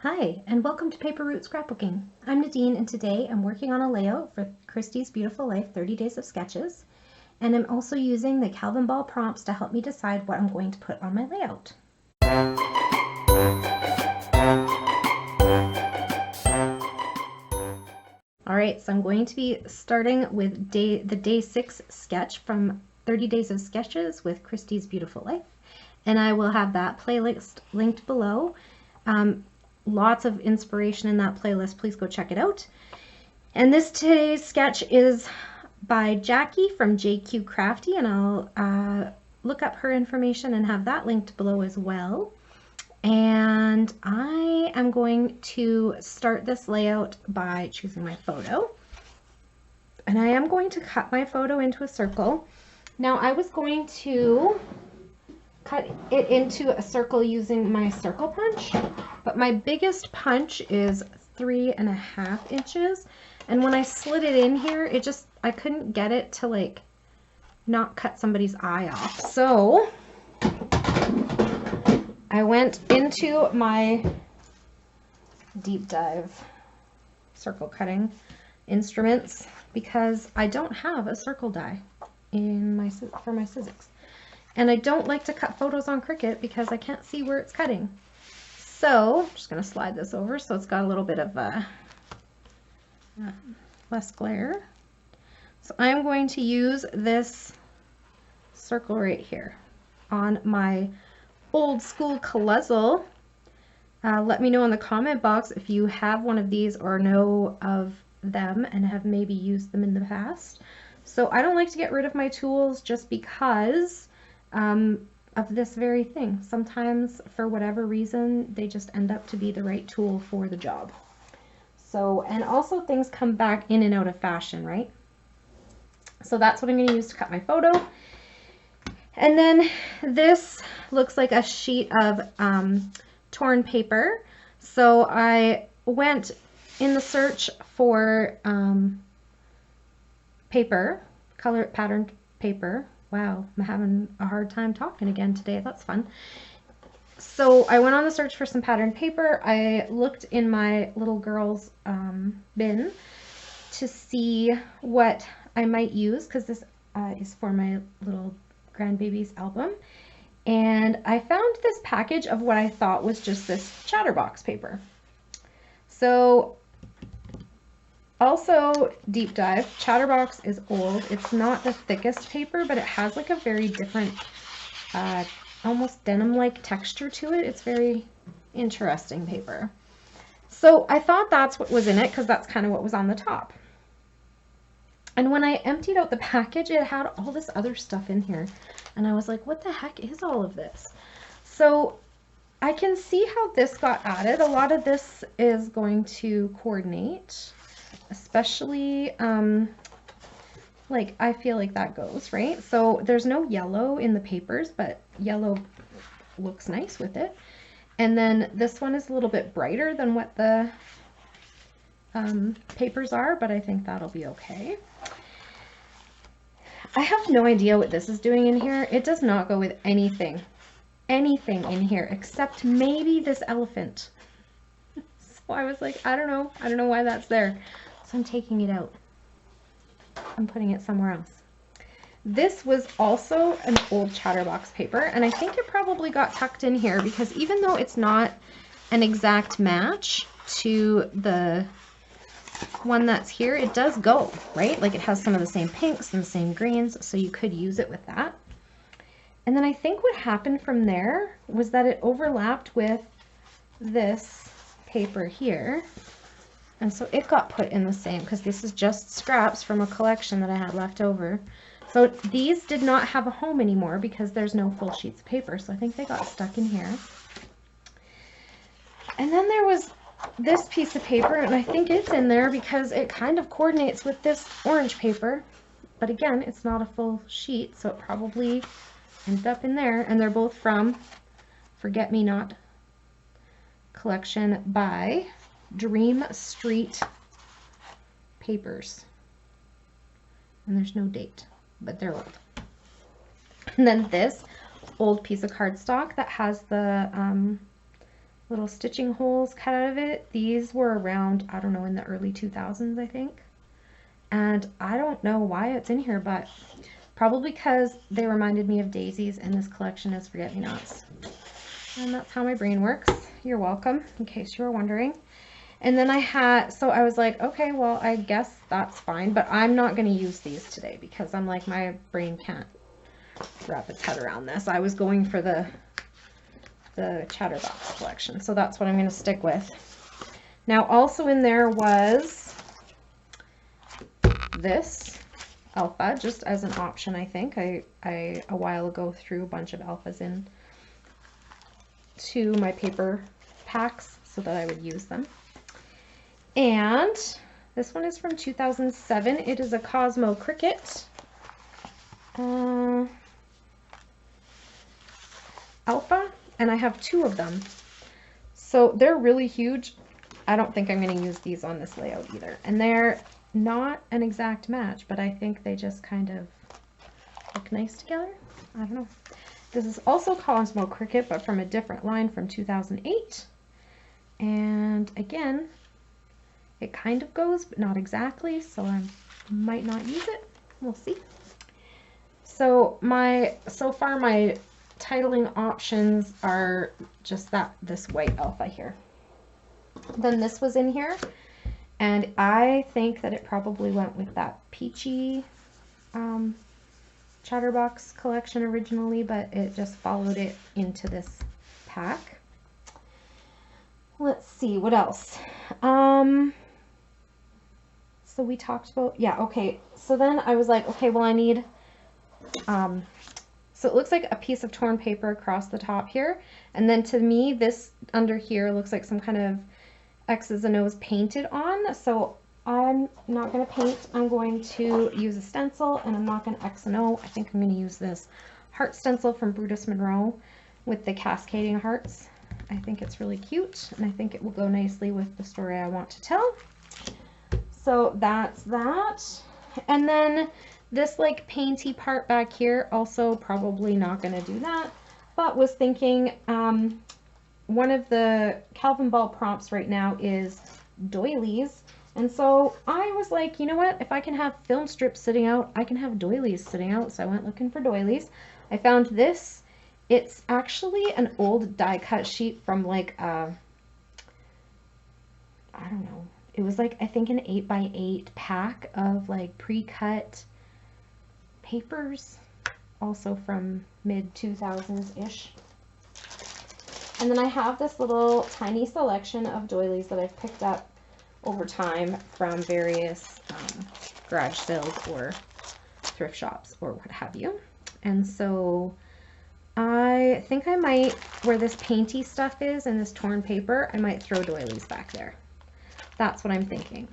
Hi, and welcome to Paper Route Scrapbooking. I'm Nadine, and today I'm working on a layout for Christie's Beautiful Life 30 Days of Sketches, and I'm also using the Calvinball Prompts to help me decide what I'm going to put on my layout. Alright, so I'm going to be starting with the day 6 sketch from 30 Days of Sketches with Christie's Beautiful Life, and I will have that playlist linked below. Lots of inspiration in that playlist. Please go check it out. And today's sketch is by Jackie from JQ Crafty, and I'll look up her information and have that linked below as well. And I am going to start this layout by choosing my photo. And I am going to cut my photo into a circle. Now I was going to cut it into a circle using my circle punch, but my biggest punch is 3.5 inches, and when I slid it in here, I couldn't get it to like not cut somebody's eye off. So I went into my deep dive circle cutting instruments because I don't have a circle die for my Sizzix. And I don't like to cut photos on Cricut because I can't see where it's cutting. So I'm just going to slide this over so it's got a little bit of less glare. So I'm going to use this circle right here on my old school Colossal. Let me know in the comment box if you have one of these or know of them and have maybe used them in the past. So I don't like to get rid of my tools just because of this very thing. Sometimes, for whatever reason, they just end up to be the right tool for the job. So, and also things come back in and out of fashion, right? So that's what I'm going to use to cut my photo. And then this looks like a sheet of torn paper. So I went in the search for paper, color patterned paper. Wow, I'm having a hard time talking again today. That's fun. So I went on the search for some patterned paper. I looked in my little girl's bin to see what I might use, because this is for my little grandbaby's album. And I found this package of what I thought was just this chatterbox paper. So also, deep dive, chatterbox is old. It's not the thickest paper, but it has like a very different, almost denim-like texture to it. It's very interesting paper. So I thought that's what was in it because that's kind of what was on the top. And when I emptied out the package, it had all this other stuff in here. And I was like, what the heck is all of this? So I can see how this got added. A lot of this is going to coordinate. Especially, like, I feel like that goes, right? So there's no yellow in the papers, but yellow looks nice with it. And then this one is a little bit brighter than what the papers are, but I think that'll be okay. I have no idea what this is doing in here. It does not go with anything in here, except maybe this elephant. So I was like, I don't know why that's there. So I'm taking it out. I'm putting it somewhere else. This was also an old chatterbox paper, and I think it probably got tucked in here because even though it's not an exact match to the one that's here, it does go, right? Like it has some of the same pinks and the same greens, so you could use it with that. And then I think what happened from there was that it overlapped with this paper here. And so it got put in the same, because this is just scraps from a collection that I had left over. So these did not have a home anymore because there's no full sheets of paper. So I think they got stuck in here. And then there was this piece of paper, and I think it's in there because it kind of coordinates with this orange paper. But again, it's not a full sheet, so it probably ended up in there. And they're both from Forget Me Not collection by Dream Street Papers. And there's no date, but they're old. And then this old piece of cardstock that has the little stitching holes cut out of it. These were around, I don't know, in the early 2000s, I think. And I don't know why it's in here, but probably because they reminded me of daisies, and this collection is forget-me-nots. And that's how my brain works. You're welcome, in case you were wondering. And then I was like, okay, well, I guess that's fine, but I'm not going to use these today because I'm like, my brain can't wrap its head around this. I was going for the Chatterbox collection, so that's what I'm going to stick with. Now, also in there was this alpha, just as an option, I think. I a while ago threw a bunch of alphas in to my paper packs so that I would use them. And this one is from 2007. It is a Cosmo Cricket alpha, and I have 2 of them. So they're really huge. I don't think I'm going to use these on this layout either. And they're not an exact match, but I think they just kind of look nice together. I don't know. This is also Cosmo Cricket, but from a different line from 2008. And again, it kind of goes, but not exactly, so I might not use it. We'll see. So far my titling options are just this white alpha here. Then this was in here, and I think that it probably went with that peachy Chatterbox collection originally, but it just followed it into this pack. Let's see, what else? So we talked about, yeah, okay. So then I was like, okay, well I need, so it looks like a piece of torn paper across the top here. And then to me, this under here looks like some kind of X's and O's painted on. So I'm not going to paint. I'm going to use a stencil, and I'm not going to X and O. I think I'm going to use this heart stencil from Brutus Monroe with the cascading hearts. I think it's really cute, and I think it will go nicely with the story I want to tell. So that's that. And then this like painty part back here, also probably not going to do that, but was thinking one of the Calvinball prompts right now is doilies. And so I was like, you know what, if I can have film strips sitting out, I can have doilies sitting out. So I went looking for doilies. I found this. It's actually an old die cut sheet from like, I don't know. It was like, I think an 8x8 pack of like pre-cut papers, also from mid-2000s-ish. And then I have this little tiny selection of doilies that I've picked up over time from various garage sales or thrift shops or what have you. And so I think I might, where this painty stuff is and this torn paper, I might throw doilies back there. That's what I'm thinking.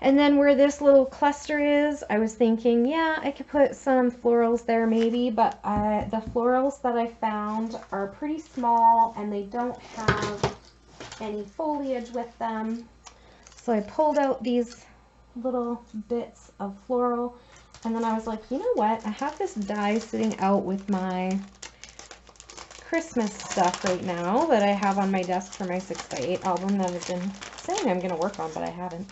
And then where this little cluster is, I was thinking, yeah, I could put some florals there maybe, but the florals that I found are pretty small and they don't have any foliage with them. So I pulled out these little bits of floral, and then I was like, you know what? I have this die sitting out with my Christmas stuff right now that I have on my desk for my 6x8 album that I've been saying I'm going to work on, but I haven't.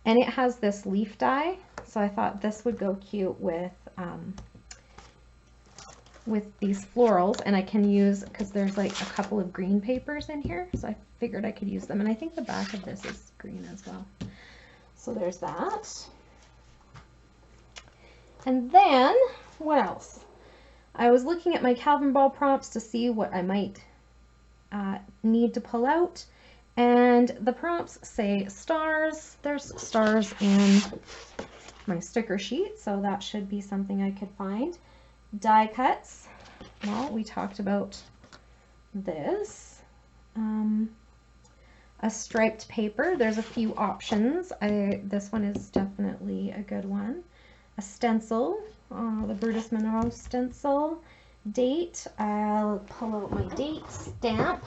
And it has this leaf die, so I thought this would go cute with these florals, and I can use, because there's like a couple of green papers in here, so I figured I could use them. And I think the back of this is green as well. So there's that. And then, what else? I was looking at my Calvinball prompts to see what I might need to pull out. And the prompts say stars. There's stars in my sticker sheet, so that should be something I could find. Die cuts. Well, we talked about this. A striped paper. There's a few options. This one is definitely a good one. A stencil. The Brutus Monroe stencil. Date. I'll pull out my date stamp,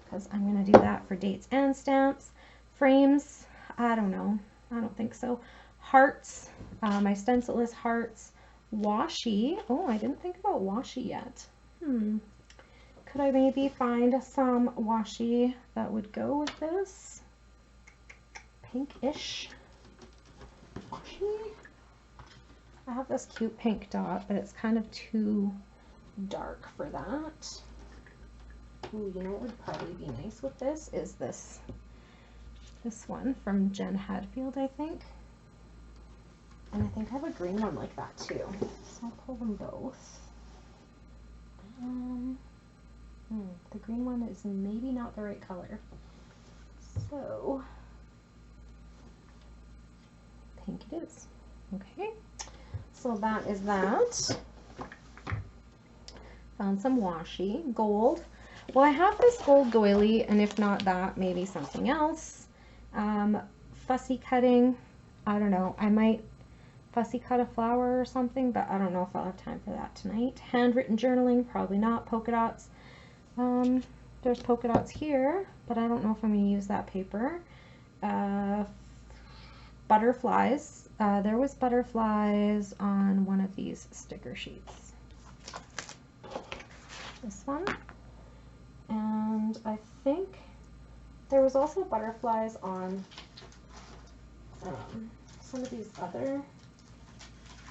because I'm going to do that for dates and stamps. Frames, I don't know. I don't think so. Hearts. My stencil is hearts. Washi. Oh, I didn't think about washi yet. Could could I maybe find some washi that would go with this? Pinkish washi. I have this cute pink dot, but it's kind of too dark for that. Ooh, you know what would probably be nice with this is this one from Jen Hadfield, I think. And I think I have a green one like that too. So I'll pull them both. The green one is maybe not the right color. So pink it is. Okay. So that is that. Found some washi. Gold. Well, I have this gold doily, and if not that, maybe something else. Fussy cutting. I don't know. I might fussy cut a flower or something, but I don't know if I'll have time for that tonight. Handwritten journaling. Probably not. Polka dots. There's polka dots here, but I don't know if I'm going to use that paper. Butterflies. There was butterflies on one of these sticker sheets. This one. And I think there was also butterflies on some of these other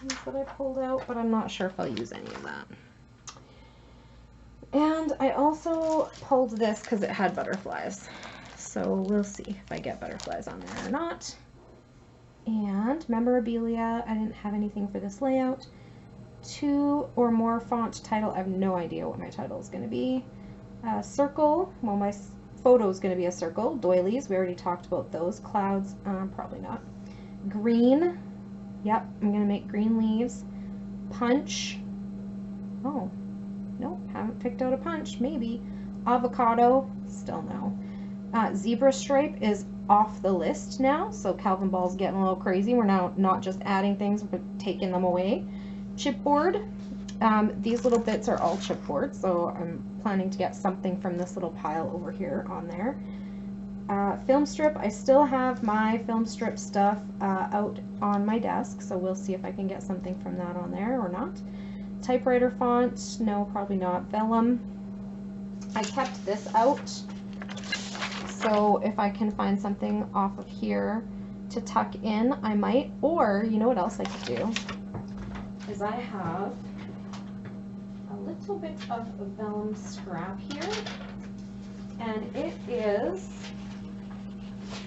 ones that I pulled out, but I'm not sure if I'll use any of that. And I also pulled this because it had butterflies. So we'll see if I get butterflies on there or not. And memorabilia, I didn't have anything for this layout. 2 or more font title, I have no idea what my title is going to be. Circle, well, my photo is going to be a circle. Doilies, we already talked about those. Clouds, probably not. Green, yep, I'm going to make green leaves. Punch, oh, nope, haven't picked out a punch, maybe. Avocado, still no. Zebra stripe is off the list now, so Calvinball's getting a little crazy. We're now not just adding things, but taking them away. Chipboard. These little bits are all chipboard, so I'm planning to get something from this little pile over here on there. Film strip. I still have my film strip stuff out on my desk, so we'll see if I can get something from that on there or not. Typewriter font. No, probably not. Vellum. I kept this out, so if I can find something off of here to tuck in, I might. Or, you know what else I could do? Is I have a little bit of vellum scrap here, and it is,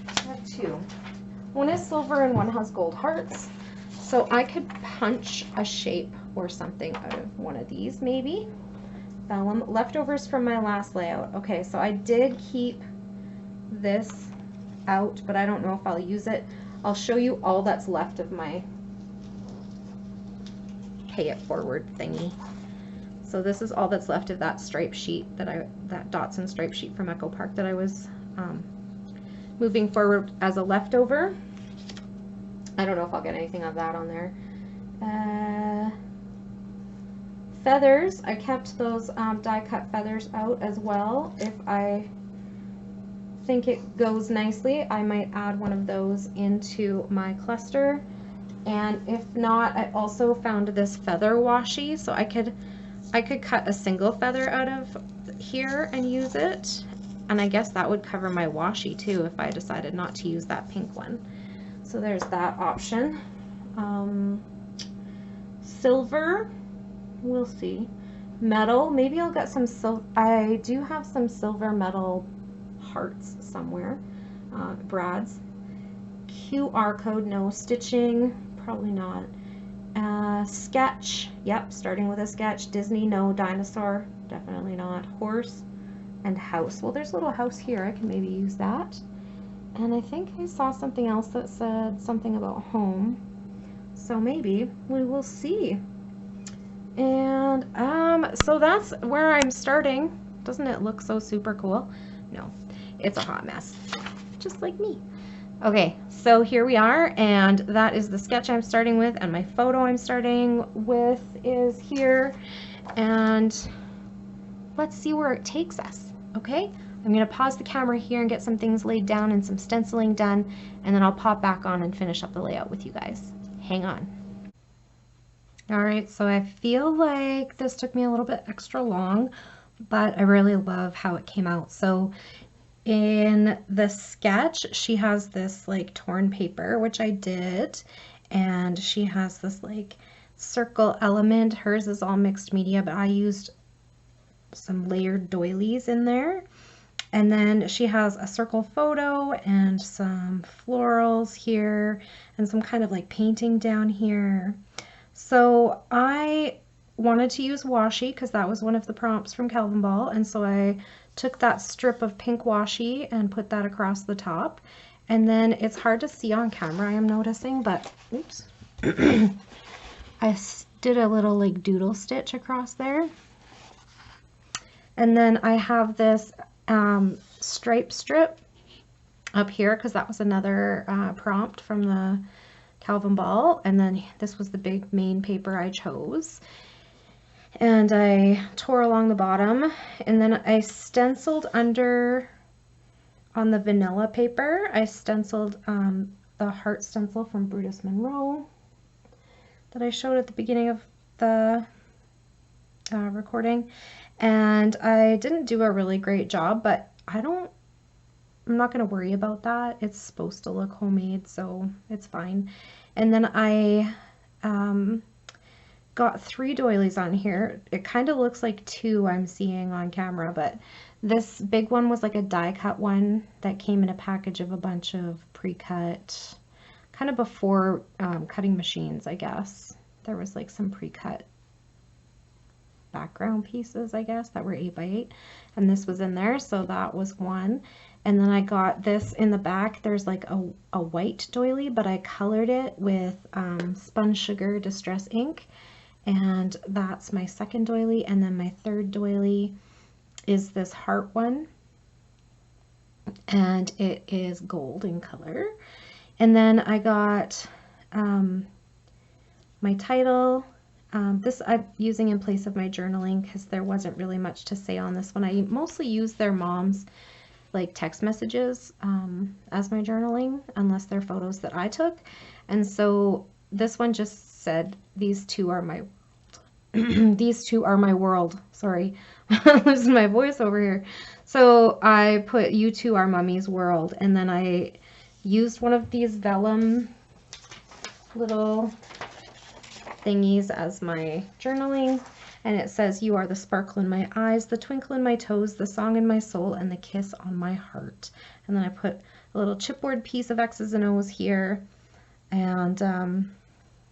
I have 2. One is silver and one has gold hearts, so I could punch a shape or something out of one of these maybe. Vellum. Leftovers from my last layout. Okay, so I did keep this out, but I don't know if I'll use it. I'll show you all that's left of my pay it forward thingy. So this is all that's left of that stripe sheet that dots and stripe sheet from Echo Park that I was moving forward as a leftover. I don't know if I'll get anything of that on there. Feathers, I kept those die cut feathers out as well. If I think it goes nicely, I might add one of those into my cluster. And if not, I also found this feather washi, so I could cut a single feather out of here and use it, and I guess that would cover my washi too if I decided not to use that pink one. So there's that option. Silver, we'll see. Metal, maybe I'll get some silver. I do have some silver metal hearts somewhere. Brads. QR code, no. Stitching, probably not. Sketch, yep, starting with a sketch. Disney, no. Dinosaur, definitely not. Horse and house. Well, there's a little house here. I can maybe use that. And I think I saw something else that said something about home. So maybe we will see. And so that's where I'm starting. Doesn't it look so super cool? No, it's a hot mess, just like me. Okay, so here we are, and that is the sketch I'm starting with, and my photo I'm starting with is here, and let's see where it takes us, okay? I'm going to pause the camera here and get some things laid down and some stenciling done, and then I'll pop back on and finish up the layout with you guys. Hang on. All right, so I feel like this took me a little bit extra long, but I really love how it came out. So in the sketch, she has this like torn paper, which I did, and she has this like circle element. Hers is all mixed media, but I used some layered doilies in there. And then she has a circle photo and some florals here and some kind of like painting down here. So I wanted to use washi because that was one of the prompts from Calvinball, and so I took that strip of pink washi and put that across the top. And then it's hard to see on camera, I am noticing, but oops. I did a little like doodle stitch across there. And then I have this stripe strip up here because that was another prompt from the Calvinball, and then this was the big main paper I chose. And I tore along the bottom, and then I stenciled under on the vanilla paper. I stenciled the heart stencil from Brutus Monroe that I showed at the beginning of the recording, and I didn't do a really great job, but I'm not going to worry about that. It's supposed to look homemade, so it's fine. And then I got 3 doilies on here. It kind of looks like 2 I'm seeing on camera, but this big one was like a die cut one that came in a package of a bunch of pre-cut, kind of before cutting machines, I guess. There was like some pre-cut background pieces, I guess, that were 8x8, and this was in there, so that was one. And then I got this in the back. There's like a white doily, but I colored it with Spun Sugar Distress ink, and that's my second doily. And then my third doily is this heart one, and it is gold in color. And then I got my title. This I'm using in place of my journaling because there wasn't really much to say on this one. I mostly use their mom's like text messages as my journaling, unless they're photos that I took. And so this one just said, "These two are my these two are my world." Sorry, I'm losing my voice over here. So I put, "You two are Mummy's world," and then I used one of these vellum little thingies as my journaling, and it says, "You are the sparkle in my eyes, the twinkle in my toes, the song in my soul, and the kiss on my heart." And then I put a little chipboard piece of X's and O's here, and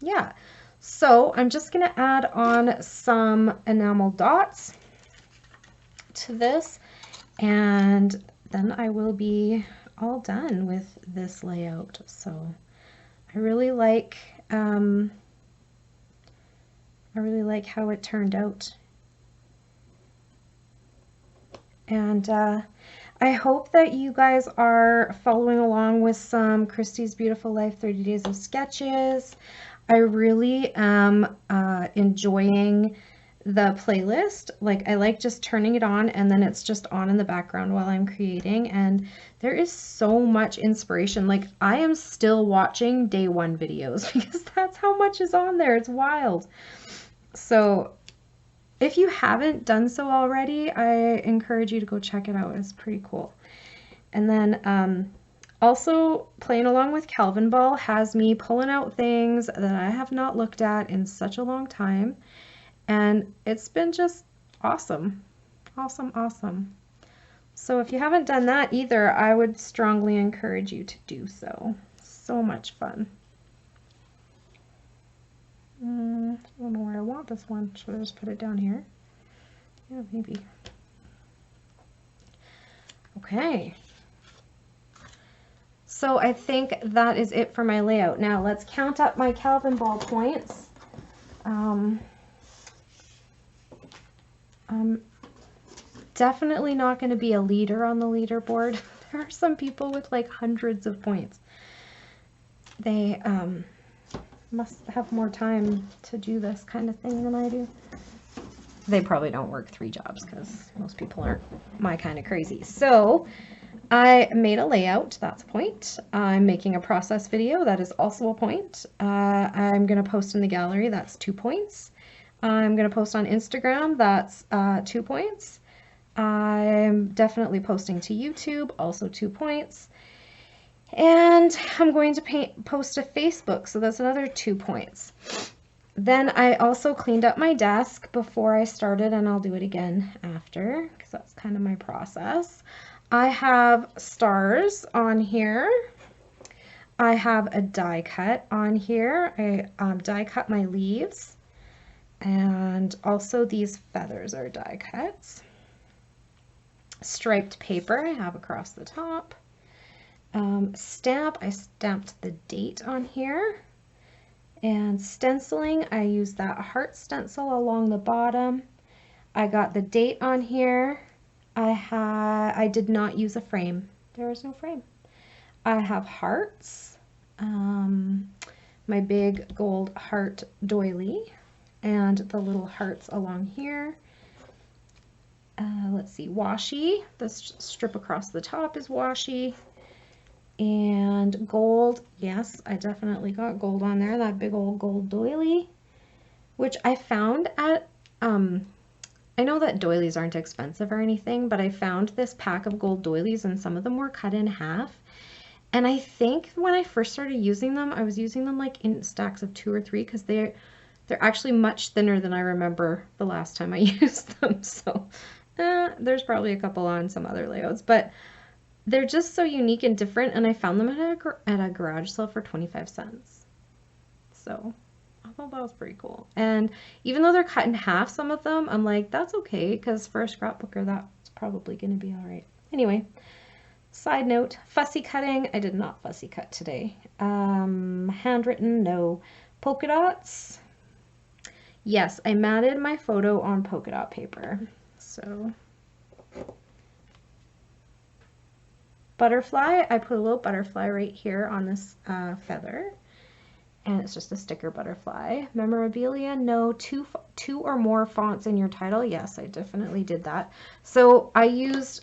yeah. So I'm just going to add on some enamel dots to this, and then I will be all done with this layout. So I really like how it turned out. And I hope that you guys are following along with some Christie's Beautiful Life 30 Days of Sketches. I really am enjoying the playlist. Like, I like just turning it on and then it's just on in the background while I'm creating, and there is so much inspiration. Like, I am still watching day 1 videos because that's how much is on there. It's wild. So if you haven't done so already, I encourage you to go check it out. It's pretty cool. And then also playing along with Calvinball has me pulling out things that I have not looked at in such a long time, and it's been just awesome. Awesome, awesome. So if you haven't done that either, I would strongly encourage you to do so. So much fun. I don't know where I want this one. Should I just put it down here? Yeah, maybe. Okay. So I think that is it for my layout. Now let's count up my Calvinball points. I'm definitely not going to be a leader on the leaderboard. There are some people with like hundreds of points. They must have more time to do this kind of thing than I do. They probably don't work 3 jobs because most people aren't my kind of crazy. So I made a layout, that's a point. I'm making a process video, that is also a point. I'm going to post in the gallery, that's 2 points. I'm going to post on Instagram, that's 2 points. definitely posting to YouTube, also 2 points. And I'm going to post to Facebook, so that's another 2 points. Then I also cleaned up my desk before I started, and I'll do it again after, because that's kind of my process. I have stars on here. I have a die cut on here. I die cut my leaves. And also these feathers are die cuts. Striped paper I have across the top. Stamp, I stamped the date on here. And stenciling, I used that heart stencil along the bottom. I got the date on here. I did not use a frame. There was no frame. I have hearts. My big gold heart doily and the little hearts along here. Let's see, washi. This strip across the top is washi. And gold, yes, I definitely got gold on there, that big old gold doily, which I found at, I know that doilies aren't expensive or anything, but I found this pack of gold doilies and some of them were cut in half. And I think when I first started using them, I was using them like in stacks of 2 or 3 because they're actually much thinner than I remember the last time I used them. So there's probably a couple on some other layouts, but they're just so unique and different, and I found them at a garage sale for 25 cents. So I thought that was pretty cool. And even though they're cut in half, some of them, I'm like, that's okay, because for a scrapbooker, that's probably going to be all right. Anyway, side note, fussy cutting. I did not fussy cut today. Handwritten, no. Polka dots. Yes, I matted my photo on polka dot paper. So... butterfly, I put a little butterfly right here on this feather, and it's just a sticker butterfly. Memorabilia, no. Two or more fonts in your title. Yes, I definitely did that. So I used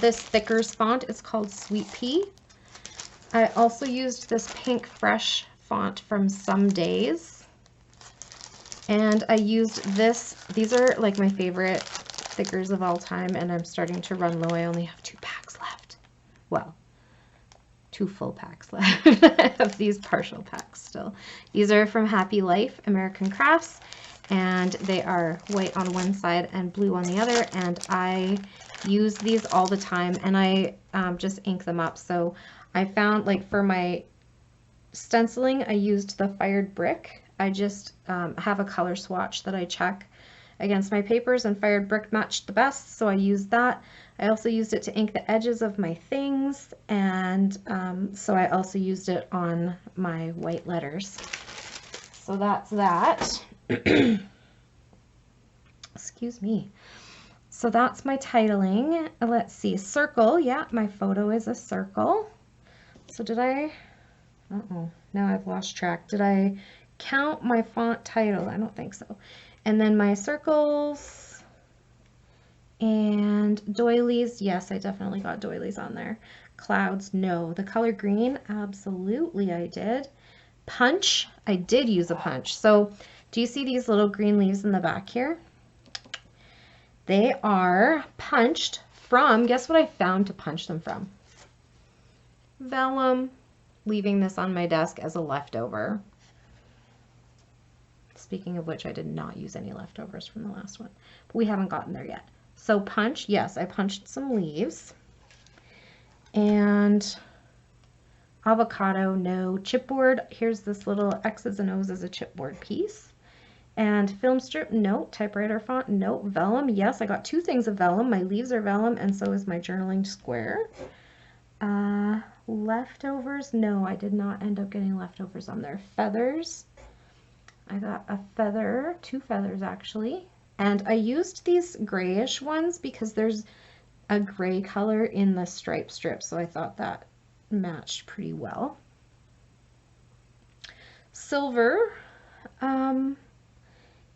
this Thickers font. It's called Sweet Pea. I also used this pink fresh font from Some Days, and I used this. These are like my favorite Thickers of all time, and I'm starting to run low. I only have 2 packs left. Well, 2 full packs left. I have these partial packs still. These are from Happy Life American Crafts, and they are white on one side and blue on the other, and I use these all the time, and I just ink them up. So I found, like, for my stenciling, I used the fired brick. I just have a color swatch that I check against my papers, and fired brick matched the best, so I used that. I also used it to ink the edges of my things, and so I also used it on my white letters. So that's that. Excuse me. So that's my titling. Let's see, circle. Yeah, my photo is a circle. So did I, uh-oh, now I've lost track. Did I count my font title? I don't think so. And then my circles and doilies. Yes, I definitely got doilies on there. Clouds, no. The color green, absolutely I did. Punch, I did use a punch. So do you see these little green leaves in the back here? They are punched from, guess what I found to punch them from? Vellum, leaving this on my desk as a leftover. Speaking of which, I did not use any leftovers from the last one, but we haven't gotten there yet. So punch, yes, I punched some leaves. And avocado, no. Chipboard, here's this little X's and O's as a chipboard piece. And film strip, no. Typewriter font, no. Vellum, yes, I got 2 things of vellum. My leaves are vellum, and so is my journaling square. Leftovers, no, I did not end up getting leftovers on there. Feathers. I got a feather, 2 feathers actually, and I used these grayish ones because there's a gray color in the stripe strip, so I thought that matched pretty well. Silver,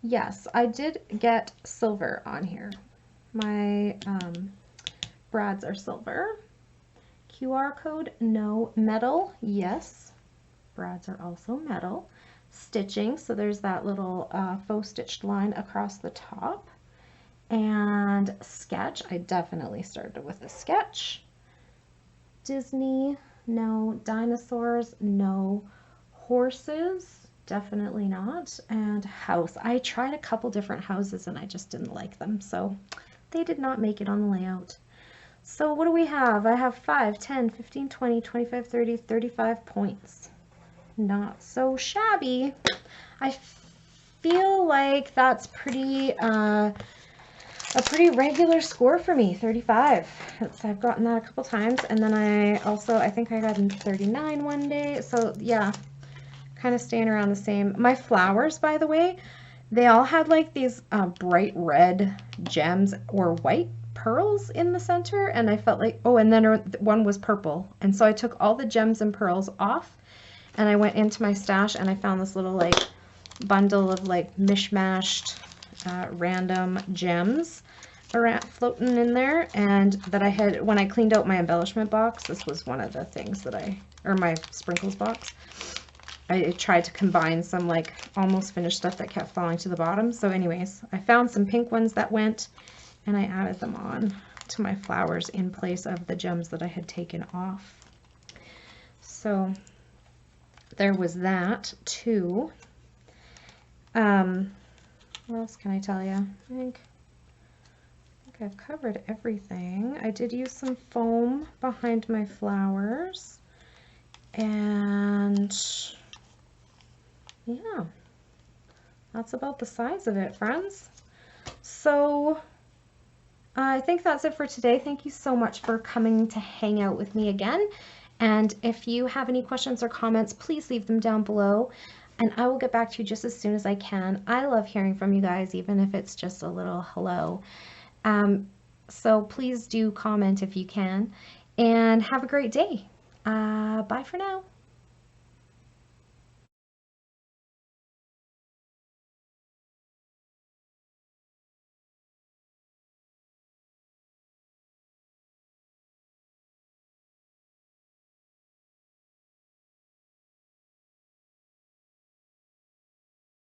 yes, I did get silver on here. My brads are silver. QR code, no. Metal, yes. Brads are also metal. Stitching, so there's that little faux stitched line across the top. And sketch. sketch. I definitely started with a sketch. Disney, no. Dinosaurs, no. Horses, definitely not. And house. I tried a couple different houses and I just didn't like them, so they did not make it on the layout. So what do we have? I have 5, 10, 15, 20, 25, 30, 35 points. Not so shabby. I feel like that's a pretty regular score for me, 35. I've gotten that a couple times, and then I think I got into 39 one day, so yeah, kind of staying around the same. My flowers, by the way, they all had like these bright red gems or white pearls in the center, and I felt like, oh, and then one was purple, and so I took all the gems and pearls off, and I went into my stash, and I found this little like bundle of like mishmashed random gems around floating in there, and that I had, when I cleaned out my embellishment box, this was one of the things that or my sprinkles box, I tried to combine some like almost finished stuff that kept falling to the bottom. So anyways, I found some pink ones that went, and I added them on to my flowers in place of the gems that I had taken off. So there was that too. What else can I tell you? I think I've covered everything. I did use some foam behind my flowers, and yeah, that's about the size of it, friends. So I think that's it for today. Thank you so much for coming to hang out with me again. And if you have any questions or comments, please leave them down below, and I will get back to you just as soon as I can. I love hearing from you guys, even if it's just a little hello. So please do comment if you can, and have a great day. Bye for now.